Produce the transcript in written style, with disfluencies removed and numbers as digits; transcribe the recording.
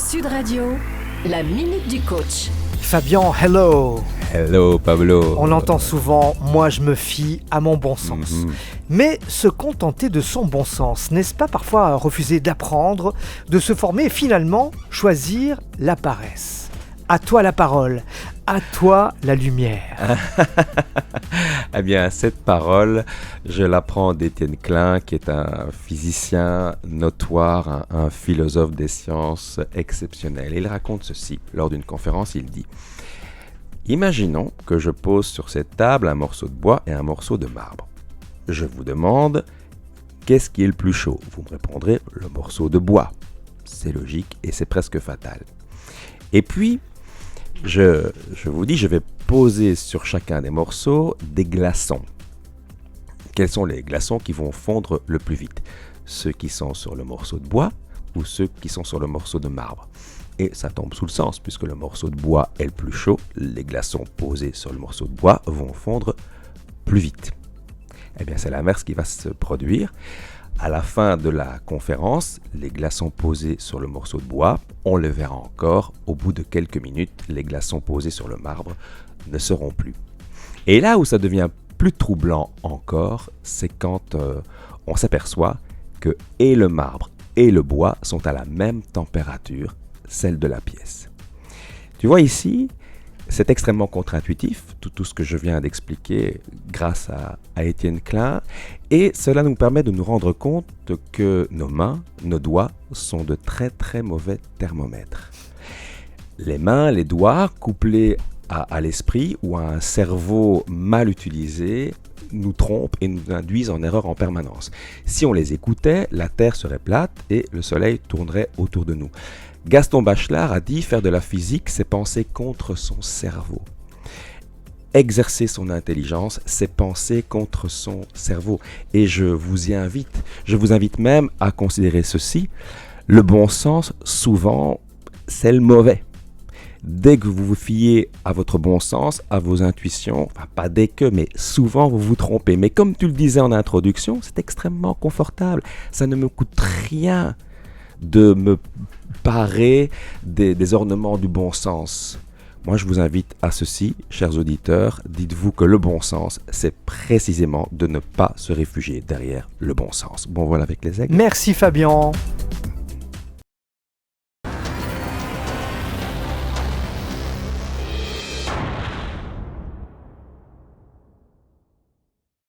Sud Radio, la minute du coach. Fabien, hello. Hello Pablo. On entend souvent « moi je me fie à mon bon sens ». Mais se contenter de son bon sens, n'est-ce pas parfois refuser d'apprendre, de se former et finalement choisir la paresse ? À toi la parole, à toi la lumière. Eh bien, cette parole, je l'apprends d'Étienne Klein, qui est un physicien notoire, un philosophe des sciences exceptionnel. Il raconte ceci. Lors d'une conférence, il dit « Imaginons que je pose sur cette table un morceau de bois et un morceau de marbre. Je vous demande, qu'est-ce qui est le plus chaud ? Vous me répondrez, le morceau de bois. C'est logique et c'est presque fatal. Et puis, je vous dis, je vais poser sur chacun des morceaux des glaçons. Quels sont les glaçons qui vont fondre le plus vite ? Ceux qui sont sur le morceau de bois ou ceux qui sont sur le morceau de marbre ? Et ça tombe sous le sens, puisque le morceau de bois est le plus chaud, les glaçons posés sur le morceau de bois vont fondre plus vite. Eh bien, c'est l'inverse qui va se produire. À la fin de la conférence, les glaçons posés sur le morceau de bois, on le verra encore, au bout de quelques minutes, les glaçons posés sur le marbre ne seront plus. Et là où ça devient plus troublant encore, c'est quand on s'aperçoit que et le marbre et le bois sont à la même température, celle de la pièce. Tu vois ici, c'est extrêmement contre-intuitif, tout ce que je viens d'expliquer grâce à Étienne Klein, et cela nous permet de nous rendre compte que nos mains, nos doigts, sont de très très mauvais thermomètres. Les mains, les doigts, couplés à l'esprit ou à un cerveau mal utilisé, nous trompent et nous induisent en erreur en permanence. Si on les écoutait, la Terre serait plate et le Soleil tournerait autour de nous. Gaston Bachelard a dit faire de la physique, c'est penser contre son cerveau. Exercer son intelligence, c'est penser contre son cerveau. Et je vous invite même à considérer ceci. Le bon sens, souvent, c'est le mauvais. Dès que vous vous fiez à votre bon sens, à vos intuitions, enfin pas dès que, mais souvent vous vous trompez. Mais comme tu le disais en introduction, c'est extrêmement confortable. Ça ne me coûte rien de me parer des ornements du bon sens. Moi, je vous invite à ceci, chers auditeurs, dites-vous que le bon sens, c'est précisément de ne pas se réfugier derrière le bon sens. Bon, voilà avec les aigles. Merci Fabien.